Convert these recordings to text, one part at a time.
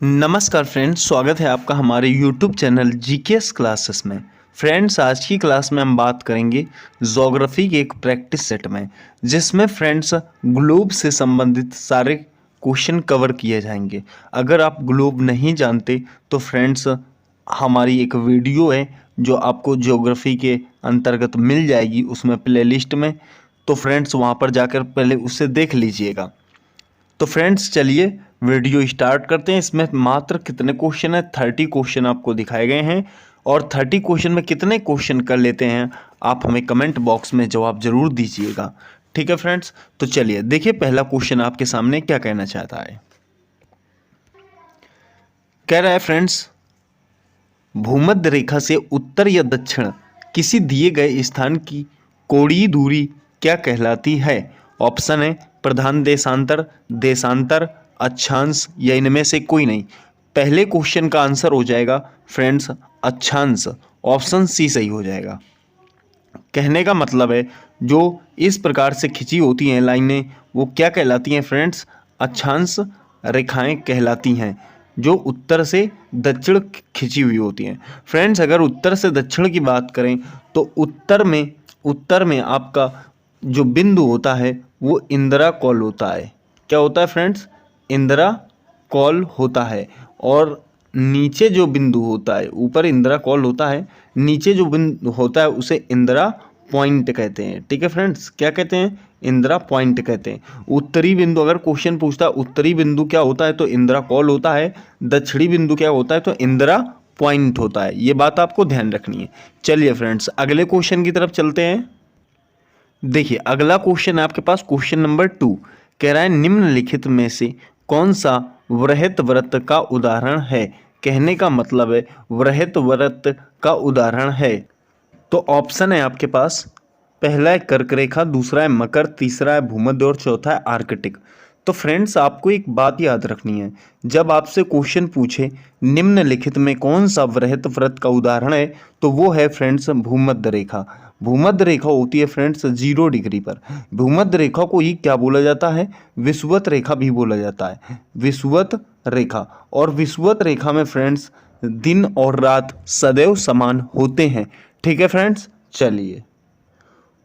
नमस्कार फ्रेंड्स, स्वागत है आपका हमारे YouTube चैनल जीकेएस क्लासेस में। फ्रेंड्स, आज की क्लास में हम बात करेंगे ज्योग्राफी के एक प्रैक्टिस सेट में, जिसमें फ्रेंड्स ग्लोब से संबंधित सारे क्वेश्चन कवर किए जाएंगे। अगर आप ग्लोब नहीं जानते तो फ्रेंड्स हमारी एक वीडियो है जो आपको ज्योग्राफी के अंतर्गत मिल जाएगी उसमें प्लेलिस्ट में, तो फ्रेंड्स वहाँ पर जाकर पहले उसे देख लीजिएगा। तो फ्रेंड्स चलिए वीडियो स्टार्ट करते हैं। इसमें मात्र कितने क्वेश्चन है? 30 क्वेश्चन आपको दिखाए गए हैं और 30 क्वेश्चन में कितने क्वेश्चन कर लेते हैं आप हमें कमेंट बॉक्स में जवाब जरूर दीजिएगा। ठीक है फ्रेंड्स, तो चलिए देखिए पहला क्वेश्चन आपके सामने क्या कहना चाहता है। कह रहा है फ्रेंड्स, भूमध्य रेखा से उत्तर या दक्षिण किसी दिए गए स्थान की कोणीय दूरी क्या कहलाती है? ऑप्शन है प्रधान देशांतर, देशांतर, अक्षांश या इनमें से कोई नहीं। पहले क्वेश्चन का आंसर हो जाएगा फ्रेंड्स अक्षांश। ऑप्शन सी सही हो जाएगा। कहने का मतलब है जो इस प्रकार से खिंची होती हैं लाइनें वो क्या कहलाती हैं फ्रेंड्स? अक्षांश रेखाएं कहलाती हैं, जो उत्तर से दक्षिण खिंची हुई होती हैं। फ्रेंड्स अगर उत्तर से दक्षिण की बात करें तो उत्तर में आपका जो बिंदु होता है वो इंदिरा कॉल होता है। क्या होता है फ्रेंड्स? इंदिरा कॉल होता है। और नीचे जो बिंदु होता है, ऊपर इंदिरा कॉल होता है, नीचे जो बिंदु होता है उसे इंदिरा पॉइंट कहते हैं। ठीक है फ्रेंड्स, क्या कहते हैं? इंदिरा पॉइंट कहते हैं। उत्तरी बिंदु, अगर क्वेश्चन पूछता है उत्तरी बिंदु क्या होता है तो इंदिरा कॉल होता है, दक्षिणी बिंदु क्या होता है तो इंदिरा पॉइंट होता है। ये बात आपको ध्यान रखनी है। चलिए फ्रेंड्स अगले क्वेश्चन की तरफ चलते हैं। देखिए अगला क्वेश्चन है आपके पास क्वेश्चन नंबर 2। कह रहा है निम्नलिखित में से कौन सा वृहत वृत्त का उदाहरण है? कहने का मतलब है वृहत वृत्त का उदाहरण है। तो ऑप्शन है आपके पास, पहला है कर्क रेखा, दूसरा है मकर, तीसरा है भूमध्य और चौथा है आर्कटिक। तो फ्रेंड्स आपको एक बात याद रखनी है, जब आपसे क्वेश्चन पूछे निम्नलिखित में कौन सा वृहत वृत्त का उदाहरण है तो वो है फ्रेंड्स भूमध्य रेखा। भूमध्य रेखा होती है फ्रेंड्स 0 डिग्री पर। भूमध्य रेखा को ही क्या बोला जाता है? विषुवत रेखा भी बोला जाता है, विषुवत रेखा। और विषुवत रेखा में फ्रेंड्स दिन और रात सदैव समान होते हैं। ठीक है फ्रेंड्स, चलिए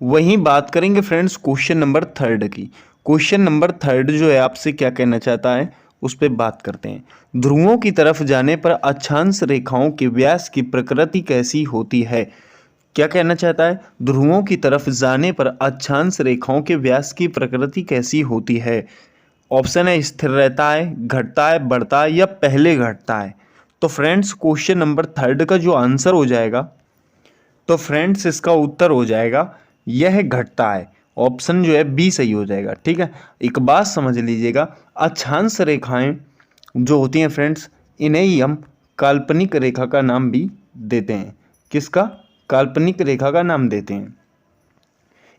वहीं बात करेंगे फ्रेंड्स क्वेश्चन नंबर 3 की। क्वेश्चन नंबर 3 जो है आपसे क्या कहना चाहता है उस पर बात करते हैं। ध्रुवों की तरफ जाने पर अक्षांश रेखाओं के व्यास की प्रकृति कैसी होती है? क्या कहना चाहता है? ध्रुवों की तरफ जाने पर अक्षांश रेखाओं के व्यास की प्रकृति कैसी होती है? ऑप्शन है स्थिर रहता है, घटता है, बढ़ता है या पहले घटता है। तो फ्रेंड्स क्वेश्चन नंबर 3 का जो आंसर हो जाएगा, तो फ्रेंड्स इसका उत्तर हो जाएगा यह घटता है। ऑप्शन जो है बी सही हो जाएगा। ठीक है, एक बात समझ लीजिएगा, अक्षांश रेखाएं जो होती हैं फ्रेंड्स इन्हें ही हम काल्पनिक रेखा का नाम भी देते हैं। किसका? काल्पनिक रेखा का नाम देते हैं।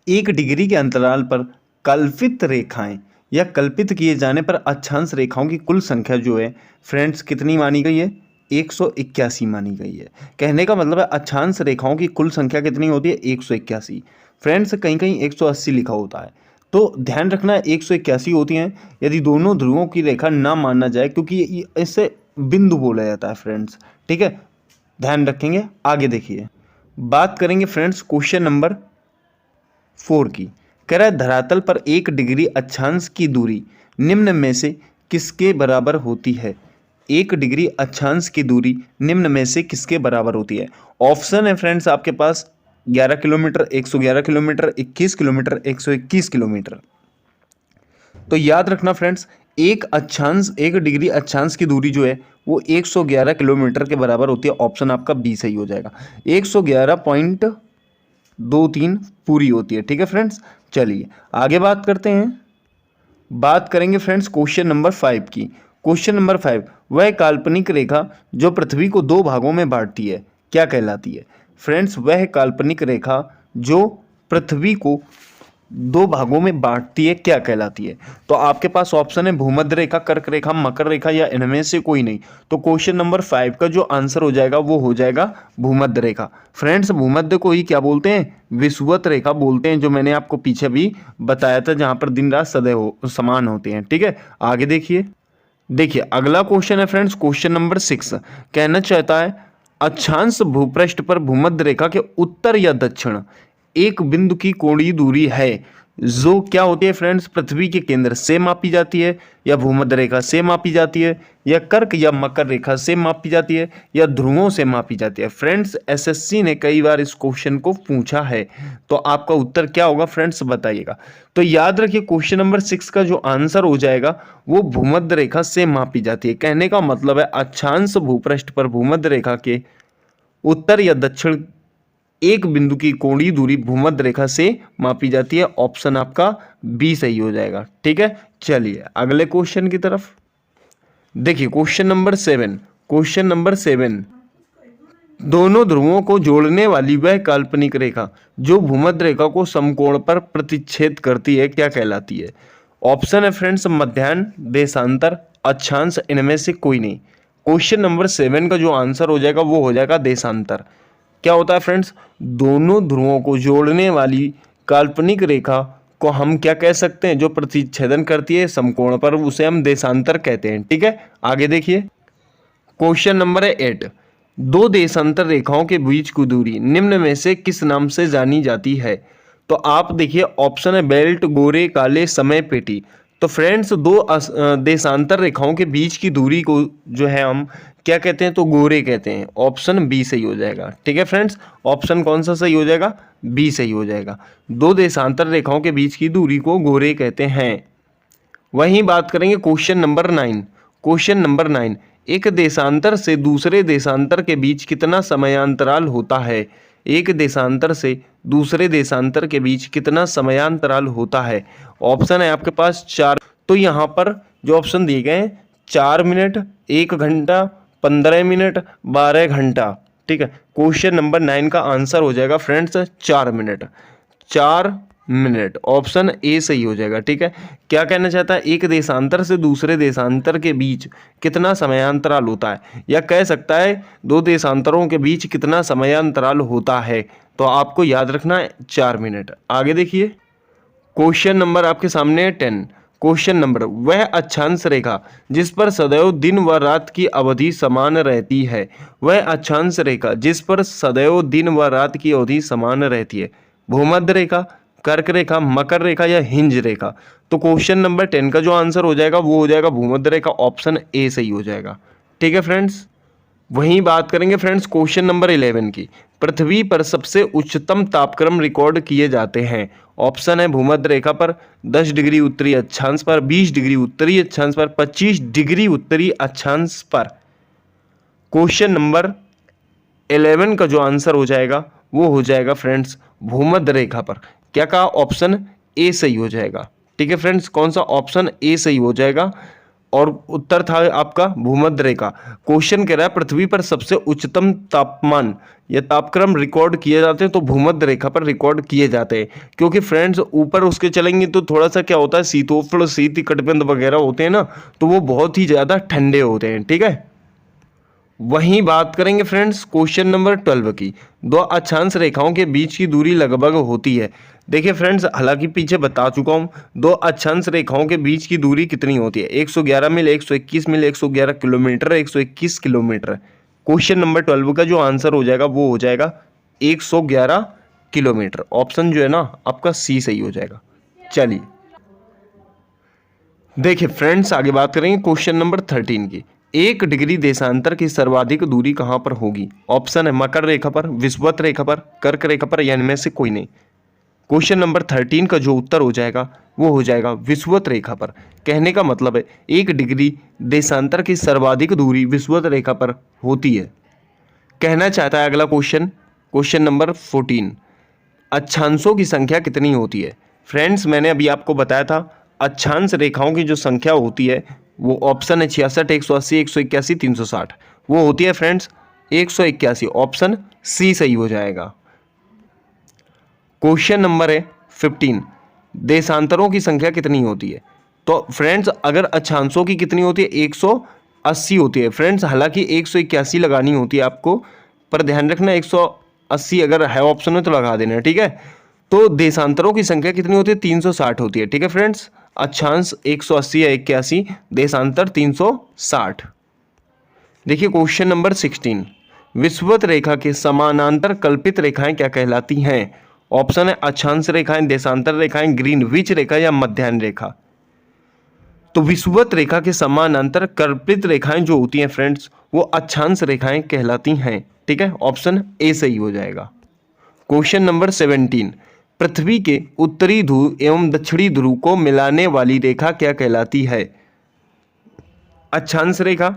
1 डिग्री के अंतराल पर कल्पित रेखाएं या कल्पित किए जाने पर अक्षांश रेखाओं की कुल संख्या जो है फ्रेंड्स कितनी मानी गई है? 181 मानी गई है। कहने का मतलब है अक्षांश रेखाओं की कुल संख्या कितनी होती है? 181। फ्रेंड्स कहीं कहीं 180 लिखा होता है, तो ध्यान रखना 181 होती हैं यदि दोनों ध्रुवों की रेखा ना माना जाए, क्योंकि इससे बिंदु बोला जाता है फ्रेंड्स। ठीक है, ध्यान रखेंगे। आगे देखिए बात करेंगे फ्रेंड्स क्वेश्चन नंबर 4 की। कह रहा है धरातल पर 1 डिग्री अक्षांश की दूरी निम्न में से किसके बराबर होती है? 1 डिग्री अक्षांश की दूरी निम्न में से किसके बराबर होती है? ऑप्शन है फ्रेंड्स आपके पास 11 किलोमीटर, 111 किलोमीटर, 21 किलोमीटर, 121 किलोमीटर। तो याद रखना फ्रेंड्स, 1 डिग्री अक्षांश की दूरी जो है वो 111 किलोमीटर के बराबर होती है। ऑप्शन आपका बी सही हो जाएगा। 111.23 पूरी होती है। ठीक है फ्रेंड्स, चलिए आगे बात करते हैं। बात करेंगे फ्रेंड्स क्वेश्चन नंबर 5 की। क्वेश्चन नंबर 5, वह काल्पनिक रेखा जो पृथ्वी को 2 भागों में बांटती है क्या कहलाती है? फ्रेंड्स वह काल्पनिक रेखा जो पृथ्वी को 2 भागों में बांटती है क्या कहलाती है? तो आपके पास ऑप्शन है भूमध्य रेखा, कर्क रेखा, मकर रेखा या इनमें से कोई नहीं। तो क्वेश्चन नंबर 5 का जो आंसर हो जाएगा वो हो जाएगा भूमध्य रेखा। फ्रेंड्स भूमध्य को ही क्या बोलते हैं? विषुवत रेखा बोलते हैं, जो मैंने आपको पीछे भी बताया था, जहां पर दिन रात सदैव समान होते हैं। ठीक है, आगे देखिए। देखिए अगला क्वेश्चन है फ्रेंड्स, क्वेश्चन नंबर 6 कहना चाहता है अक्षांश भूपृष्ठ पर भूमध्य रेखा के उत्तर या दक्षिण एक बिंदु की कोणीय दूरी है जो क्या होती है फ्रेंड्स, पृथ्वी के केंद्र से मापी जाती है या भूमध्य रेखा से मापी जाती है या कर्क या मकर रेखा से मापी जाती है या ध्रुवों से मापी जाती है। फ्रेंड्स एसएससी ने कई बार इस क्वेश्चन को पूछा है, तो आपका उत्तर क्या होगा फ्रेंड्स बताइएगा। तो याद रखिए क्वेश्चन नंबर 6 का जो आंसर हो जाएगा वो भूमध्य रेखा से मापी जाती है। कहने का मतलब है अक्षांश भूपृष्ठ पर भूमध्य रेखा के उत्तर या दक्षिण एक बिंदु की कोणीय दूरी भूमध्य रेखा से मापी जाती है। ऑप्शन आपका बी सही हो जाएगा। ठीक है, चलिए अगले क्वेश्चन की तरफ देखिए। क्वेश्चन नंबर 7, क्वेश्चन नंबर 7 दोनों ध्रुवों को जोड़ने वाली वह काल्पनिक रेखा जो भूमध्य रेखा को समकोण पर प्रतिच्छेद करती है क्या कहलाती है। ऑप्शन है फ्रेंड्स मध्याह्न, देशांतर, अक्षांश, इनमें से कोई नहीं। क्वेश्चन नंबर 7 का जो आंसर हो जाएगा वो हो जाएगा देशांतर। क्या होता है फ्रेंड्स, दोनों ध्रुवों को जोड़ने वाली काल्पनिक रेखा को हम क्या कह सकते हैं, जो प्रतिच्छेदन करती है समकोण पर, उसे हम देशांतर कहते हैं। ठीक है, आगे देखिए। क्वेश्चन नंबर है 8 दो देशांतर रेखाओं के बीच की दूरी निम्न में से किस नाम से जानी जाती है। तो आप देखिए ऑप्शन है बेल्ट, गोरे, काले, समय, पेटी। तो फ्रेंड्स दो देशांतर रेखाओं के बीच की दूरी को जो है हम क्या कहते हैं, तो गोरे कहते हैं। ऑप्शन बी सही हो जाएगा। ठीक है फ्रेंड्स, ऑप्शन कौन सा सही हो जाएगा, बी सही हो जाएगा। दो देशांतर रेखाओं के बीच की दूरी को गोरे कहते हैं। वहीं बात करेंगे क्वेश्चन नंबर 9, क्वेश्चन नंबर 9 एक देशांतर से दूसरे देशांतर के बीच कितना समयांतराल होता है। एक देशांतर से दूसरे देशांतर के बीच कितना समयांतराल होता है। ऑप्शन है आपके पास 4। तो यहाँ पर जो ऑप्शन दिए गए हैं 4 मिनट, 1 घंटा, 15 मिनट, 12 घंटा। ठीक है, क्वेश्चन नंबर 9 का आंसर हो जाएगा friends 4 minute. 4 minute, option A सही हो जाएगा। ठीक है, क्या कहना चाहता है, एक देशांतर से दूसरे देशांतर के बीच कितना समयांतराल होता है, या कह सकता है दो देशांतरों के बीच कितना समयांतराल होता है। तो आपको याद रखना है 4 मिनट। आगे देखिए क्वेश्चन नंबर आपके सामने है 10। क्वेश्चन नंबर वह अक्षांश रेखा जिस पर सदैव दिन व रात की अवधि समान रहती है। वह अक्षांश रेखा जिस पर सदैव दिन व रात की अवधि समान रहती है। भूमध्य रेखा, कर्क रेखा, मकर रेखा या हिंज रेखा। तो क्वेश्चन नंबर 10 का जो आंसर हो जाएगा वो हो जाएगा भूमध्य रेखा। ऑप्शन ए सही हो जाएगा। ठीक है फ्रेंड्स, वहीं बात करेंगे फ्रेंड्स क्वेश्चन नंबर 11 की। पृथ्वी पर सबसे उच्चतम तापक्रम रिकॉर्ड किए जाते हैं। ऑप्शन है भूमध्य रेखा पर, 10 डिग्री उत्तरी अक्षांश पर, 20 डिग्री उत्तरी अक्षांश पर, 25 डिग्री उत्तरी अक्षांश पर। क्वेश्चन नंबर 11 का जो आंसर हो जाएगा वो हो जाएगा फ्रेंड्स भूमध्य रेखा पर। क्या कहा, ऑप्शन ए सही हो जाएगा। ठीक है फ्रेंड्स, कौन सा, ऑप्शन ए सही हो जाएगा और उत्तर था आपका भूमध्य रेखा। क्वेश्चन कह रहा है पृथ्वी पर सबसे उच्चतम तापमान या तापक्रम रिकॉर्ड किए जाते हैं तो भूमध्य रेखा पर रिकॉर्ड किए जाते हैं, क्योंकि फ्रेंड्स ऊपर उसके चलेंगे तो थोड़ा सा क्या होता है, शीतोष्ण शीत कटिबंध वगैरह होते हैं ना, तो वो बहुत ही ज़्यादा ठंडे होते हैं। ठीक है, वहीं बात करेंगे फ्रेंड्स क्वेश्चन नंबर 12 की। दो अक्षांश रेखाओं के बीच की दूरी लगभग होती है। देखिए फ्रेंड्स, हालांकि पीछे बता चुका हूं, दो अक्षांश रेखाओं के बीच की दूरी कितनी होती है, 111 मील, 121 मील, 111 किलोमीटर, 121 किलोमीटर। क्वेश्चन नंबर 12 का जो आंसर हो जाएगा वो हो जाएगा 111 किलोमीटर। ऑप्शन जो है ना आपका सी सही हो जाएगा। चलिए देखिए फ्रेंड्स, आगे बात करेंगे क्वेश्चन नंबर 13 की। 1 डिग्री देशांतर की सर्वाधिक दूरी कहाँ पर होगी। ऑप्शन है मकर रेखा पर, विषुवत रेखा पर, कर्क रेखा पर, या इनमें से कोई नहीं। क्वेश्चन नंबर 13 का जो उत्तर हो जाएगा वो हो जाएगा विषुवत रेखा पर। कहने का मतलब है 1 डिग्री देशांतर की सर्वाधिक दूरी विषुवत रेखा पर होती है। कहना चाहता है अगला क्वेश्चन, क्वेश्चन नंबर 14 अक्षांशों की संख्या कितनी होती है। फ्रेंड्स मैंने अभी आपको बताया था अक्षांश रेखाओं की जो संख्या होती है वो ऑप्शन है 66, 180, 181, 360। वो होती है फ्रेंड्स 181। ऑप्शन सी सही हो जाएगा। क्वेश्चन नंबर है 15 देशांतरों की संख्या कितनी होती है। तो फ्रेंड्स अगर अक्षांशों की कितनी होती है 180 होती है फ्रेंड्स, हालांकि 181 लगानी होती है आपको, पर ध्यान रखना 180 अगर है ऑप्शन में तो लगा देना। ठीक है, तो देशांतरों की संख्या कितनी होती है 360 होती है। ठीक है फ्रेंड्स, अक्षांश 180 या 81, देशांतर 360। देखिए क्वेश्चन नंबर 16, विषुवत रेखा के समानांतर कल्पित रेखाएं क्या कहलाती हैं? ऑप्शन है अक्षांश रेखाएं, देशांतर रेखाएं, ग्रीनविच रेखा या मध्याह्न रेखा। तो विषुवत रेखा के समानांतर कल्पित रेखाएं जो होती हैं फ्रेंड्स, वो अक्षांश रेखाएं कहलाती हैं। ठीक है, ऑप्शन ए सही हो जाएगा। क्वेश्चन नंबर 17, पृथ्वी के उत्तरी ध्रुव एवं दक्षिणी ध्रुव को मिलाने वाली रेखा क्या कहलाती है? अक्षांश रेखा,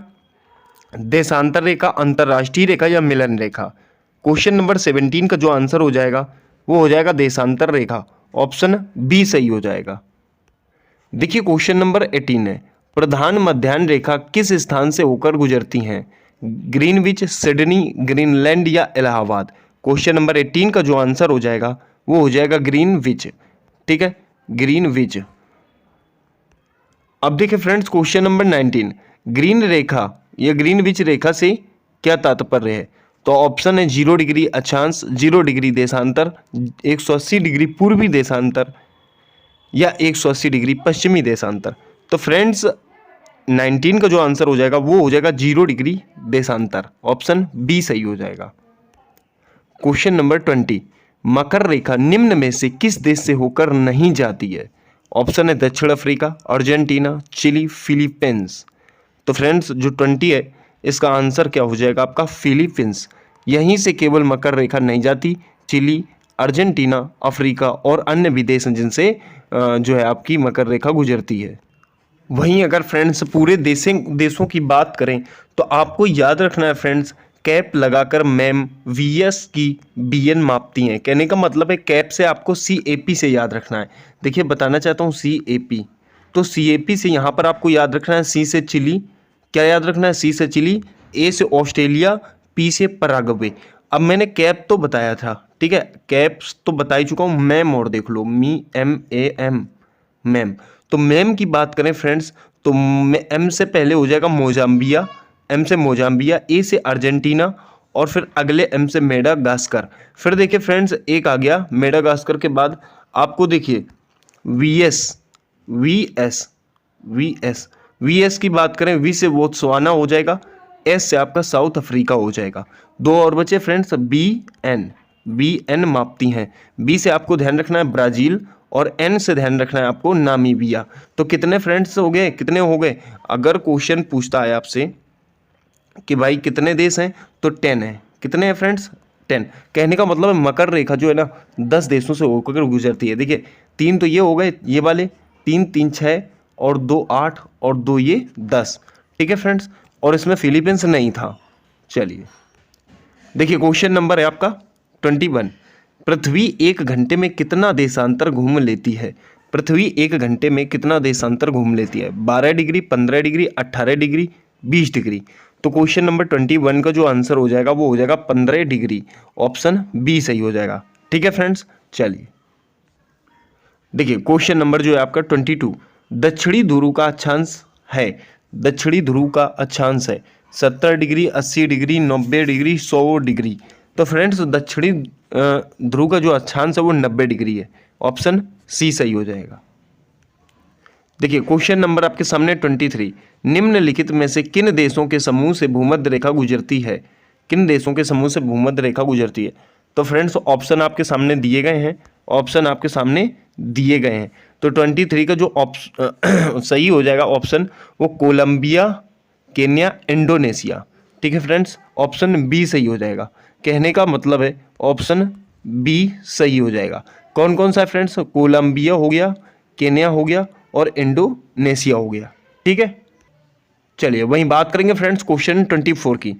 देशांतर रेखा, अंतरराष्ट्रीय रेखा या मिलन रेखा। क्वेश्चन नंबर 17 का जो आंसर हो जाएगा वो हो जाएगा देशांतर रेखा, ऑप्शन बी सही हो जाएगा। देखिए क्वेश्चन नंबर 18 है, प्रधान मध्याह्न रेखा किस स्थान से होकर गुजरती हैं? ग्रीनविच, सिडनी, ग्रीनलैंड या इलाहाबाद। क्वेश्चन नंबर 18 का जो आंसर हो जाएगा वो हो जाएगा ग्रीनविच। ठीक है, ग्रीनविच। अब देखिए फ्रेंड्स क्वेश्चन नंबर 19, ग्रीन रेखा या ग्रीनविच रेखा से क्या तात्पर्य है? तो ऑप्शन है 0 डिग्री अक्षांश, 0 डिग्री देशांतर, 180 डिग्री पूर्वी देशांतर या 180 डिग्री पश्चिमी देशांतर। तो फ्रेंड्स 19 का जो आंसर हो जाएगा वो हो जाएगा 0 डिग्री देशांतर, ऑप्शन बी सही हो जाएगा। क्वेश्चन नंबर 20, मकर रेखा निम्न में से किस देश से होकर नहीं जाती है? ऑप्शन है दक्षिण अफ्रीका, अर्जेंटीना, चिली, फिलीपींस। तो फ्रेंड्स जो 20 है इसका आंसर क्या हो जाएगा आपका? फिलीपींस। यहीं से केवल मकर रेखा नहीं जाती, चिली, अर्जेंटीना, अफ्रीका और अन्य भी देश हैं जिनसे जो है आपकी मकर रेखा गुजरती है। वहीं अगर फ्रेंड्स पूरे देशों की बात करें तो आपको याद रखना है फ्रेंड्स, कैप लगाकर मैम वीएस की बीएन मापती हैं। कहने का मतलब है कैप से आपको सीएपी से याद रखना है। देखिए बताना चाहता हूँ सीएपी, तो सीएपी से यहाँ पर आपको याद रखना है सी से चिली, क्या याद रखना है? सी से चिली, ए से ऑस्ट्रेलिया, पी से पराग्वे। अब मैंने कैप तो बताया था, ठीक है, कैप्स तो बता ही चुका हूँ, मैम और देख लो, MEM, मैम। तो मैम की बात करें फ्रेंड्स तो एम से पहले हो जाएगा मोजाम्बिया, एम से मोजाम्बिया, ए से अर्जेंटीना और फिर अगले एम से मेडागास्कर। फिर देखिए फ्रेंड्स एक आ गया मेडागास्कर के बाद आपको देखिए वीएस की बात करें, वी से बोत्सवाना हो जाएगा, एस से आपका साउथ अफ्रीका हो जाएगा। दो और बचे फ्रेंड्स, बी एन मापती हैं। बी से आपको ध्यान रखना है ब्राज़ील और एन से ध्यान रखना है आपको नामीबिया। तो कितने फ्रेंड्स हो गए, कितने हो गए? अगर क्वेश्चन पूछता है आपसे कि भाई कितने देश हैं तो 10 है। कितने हैं फ्रेंड्स? 10। कहने का मतलब है मकर रेखा जो है ना 10 देशों से होकर गुजरती है। देखिए 3 तो ये हो गए, ये वाले 3 6 और 2 8 और 2 ये 10। ठीक है फ्रेंड्स, और इसमें फिलीपींस नहीं था। चलिए देखिए क्वेश्चन नंबर है आपका 21, पृथ्वी 1 घंटे में कितना देशांतर घूम लेती है? पृथ्वी 1 घंटे में कितना देशांतर घूम लेती है? 12 डिग्री, 15 डिग्री, 18 डिग्री, 20 डिग्री। तो क्वेश्चन नंबर 21 का जो आंसर हो जाएगा वो हो जाएगा 15 डिग्री, ऑप्शन बी सही हो जाएगा। ठीक है फ्रेंड्स, चलिए देखिए क्वेश्चन नंबर जो है आपका 22, दक्षिणी ध्रुव का अक्षांश है, दक्षिणी ध्रुव का अक्षांश है 70 डिग्री, 80 डिग्री, 90 डिग्री, 100 डिग्री। तो फ्रेंड्स दक्षिणी ध्रुव का जो अक्षांश है वो 90 डिग्री है, ऑप्शन सी सही हो जाएगा। देखिए क्वेश्चन नंबर आपके सामने 23, निम्नलिखित में से किन देशों के समूह से भूमध्य रेखा गुजरती है? किन देशों के समूह से भूमध्य रेखा गुजरती है? तो फ्रेंड्स ऑप्शन आपके सामने दिए गए हैं, ऑप्शन आपके सामने दिए गए हैं। तो 23 का जो सही हो जाएगा ऑप्शन वो कोलंबिया, केन्या, इंडोनेशिया। ठीक है फ्रेंड्स, ऑप्शन बी सही हो जाएगा। कहने का मतलब है ऑप्शन बी सही हो जाएगा। कौन कौन सा है फ्रेंड्स? कोलंबिया हो गया, केन्या हो गया और इंडोनेशिया हो गया। ठीक है, चलिए वहीं बात करेंगे फ्रेंड्स क्वेश्चन 24 की।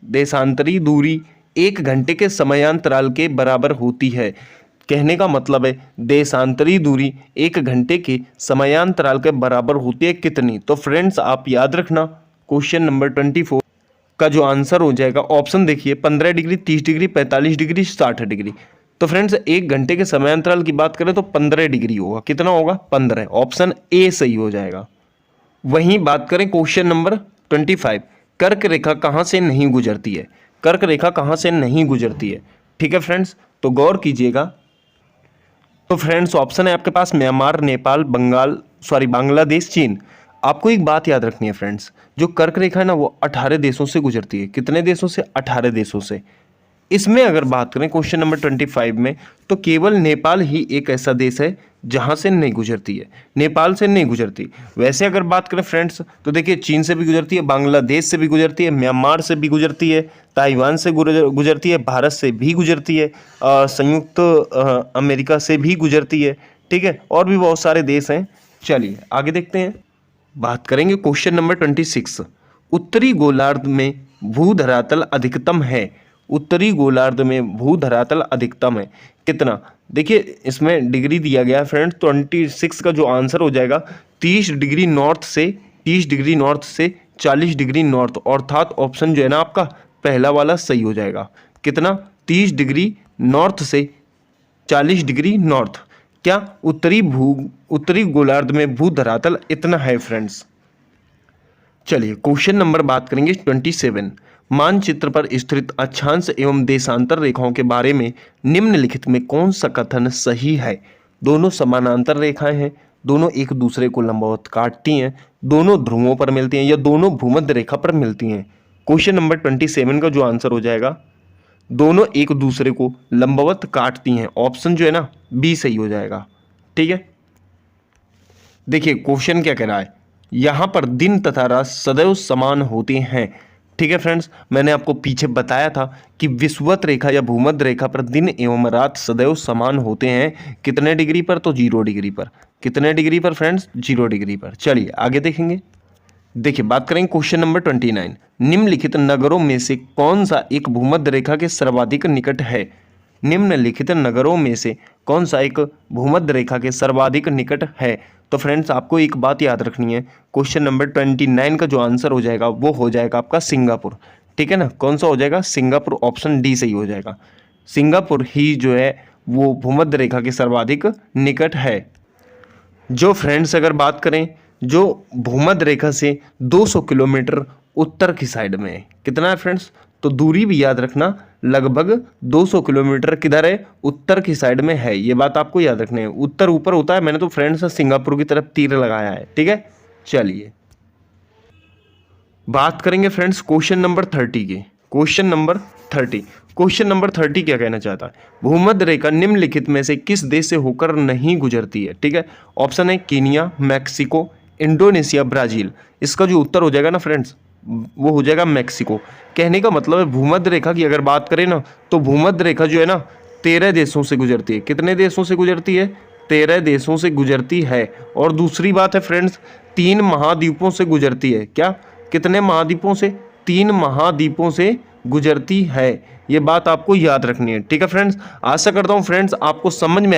देशांतरी दूरी 1 घंटे के समयांतराल के बराबर होती है। कहने का मतलब है देशांतरी दूरी 1 घंटे के समयांतराल के बराबर होती है कितनी? तो फ्रेंड्स आप याद रखना क्वेश्चन नंबर 24 का जो आंसर हो जाएगा ऑप्शन देखिए 15 डिग्री, 30 डिग्री, 45 डिग्री, 60 डिग्री। तो फ्रेंड्स 1 घंटे के समयांतराल की बात करें तो 15 डिग्री होगा। कितना होगा? 15, ऑप्शन ए सही हो जाएगा। वहीं बात करें क्वेश्चन नंबर 25, कर्क रेखा कहाँ से नहीं गुजरती है? कर्क रेखा कहाँ से नहीं गुजरती है? ठीक है फ्रेंड्स, तो गौर कीजिएगा, तो फ्रेंड्स ऑप्शन है आपके पास म्यांमार, नेपाल, बांग्लादेश, चीन। आपको एक बात याद रखनी है फ्रेंड्स, जो कर्क रेखा है ना वो 18 देशों से गुजरती है। कितने देशों से? 18 देशों से। इसमें अगर बात करें क्वेश्चन नंबर 25 में, तो केवल नेपाल ही एक ऐसा देश है जहां से नहीं गुजरती है, नेपाल से नहीं गुजरती। वैसे अगर बात करें फ्रेंड्स तो देखिए चीन से भी गुजरती है, बांग्लादेश से भी गुजरती है, म्यांमार से भी गुजरती है, ताइवान से गुजरती है, भारत से भी गुजरती है, संयुक्त अमेरिका से भी गुजरती है, ठीक है, और भी बहुत सारे देश हैं। चलिए आगे देखते हैं। बात करेंगे क्वेश्चन नंबर 26। उत्तरी गोलार्ध में भूधरातल अधिकतम है। उत्तरी गोलार्ध में भूधरातल अधिकतम है कितना? देखिए इसमें डिग्री दिया गया है फ्रेंड्स, 26 का जो आंसर हो जाएगा 30 डिग्री नॉर्थ से 40 डिग्री नॉर्थ, अर्थात ऑप्शन जो है ना आपका पहला वाला सही हो जाएगा। कितना? 30 डिग्री नॉर्थ से 40 डिग्री नॉर्थ। क्या? उत्तरी गोलार्ध में भूधरातल इतना है फ्रेंड्स। चलिए क्वेश्चन नंबर बात करेंगे 27। मानचित्र पर स्थित अक्षांश एवं देशांतर रेखाओं के बारे में निम्नलिखित में कौन सा कथन सही है? दोनों समानांतर रेखाएं हैं, दोनों एक दूसरे को लंबवत काटती हैं, दोनों ध्रुवों पर मिलती हैं या दोनों भूमध्य रेखा पर मिलती हैं। क्वेश्चन नंबर 27 का जो आंसर हो जाएगा दोनों एक दूसरे को लंबवत काटती हैं, ऑप्शन जो है ना बी सही हो जाएगा। ठीक है, देखिए क्वेश्चन क्या कह रहा है, यहां पर दिन तथा रात सदैव समान होते हैं। ठीक है फ्रेंड्स, मैंने आपको पीछे बताया था कि विषुवत रेखा या भूमध्य रेखा पर दिन एवं रात सदैव समान होते हैं। कितने डिग्री पर? तो 0 डिग्री पर। कितने डिग्री पर फ्रेंड्स? 0 डिग्री पर। चलिए आगे देखेंगे। देखिए बात करेंगे क्वेश्चन नंबर 29। निम्नलिखित नगरों में से कौन सा एक भूमध्य रेखा के सर्वाधिक निकट है? निम्नलिखित नगरों में से कौन सा एक भूमध्य रेखा के सर्वाधिक निकट है? तो फ्रेंड्स आपको एक बात याद रखनी है, क्वेश्चन नंबर 29 का जो आंसर हो जाएगा वो हो जाएगा आपका सिंगापुर। ठीक है ना, कौन सा हो जाएगा? सिंगापुर, ऑप्शन डी सही हो जाएगा। सिंगापुर ही जो है वो भूमध्य रेखा के सर्वाधिक निकट है। जो फ्रेंड्स अगर बात करें जो भूमध्य रेखा से 200 किलोमीटर उत्तर की साइड में है, कितना है फ्रेंड्स? तो दूरी भी याद रखना, लगभग 200 किलोमीटर किधर है? उत्तर की साइड में है। ये बात आपको याद रखनी है, उत्तर ऊपर होता है, मैंने तो फ्रेंड्स सिंगापुर की तरफ तीर लगाया है। ठीक है, चलिए बात करेंगे फ्रेंड्स क्वेश्चन नंबर 30 के। क्वेश्चन नंबर 30 क्या कहना चाहता है? भूमध्य रेखा निम्नलिखित में से किस देश से होकर नहीं गुजरती है? ठीक है, ऑप्शन है कीनिया, मैक्सिको, इंडोनेशिया, ब्राजील। इसका जो उत्तर हो जाएगा ना फ्रेंड्स वो हो जाएगा मैक्सिको। कहने का मतलब है भूमध्य रेखा की अगर बात करें ना तो भूमध्य रेखा जो है ना 13 देशों से गुजरती है। कितने देशों से गुजरती है? 13 देशों से गुजरती है। और दूसरी बात है फ्रेंड्स 3 महाद्वीपों से गुजरती है। क्या? कितने महाद्वीपों से? 3 महाद्वीपों से गुजरती है। ये बात आपको याद रखनी है। ठीक है फ्रेंड्स, आशा करता हूँ फ्रेंड्स आपको समझ में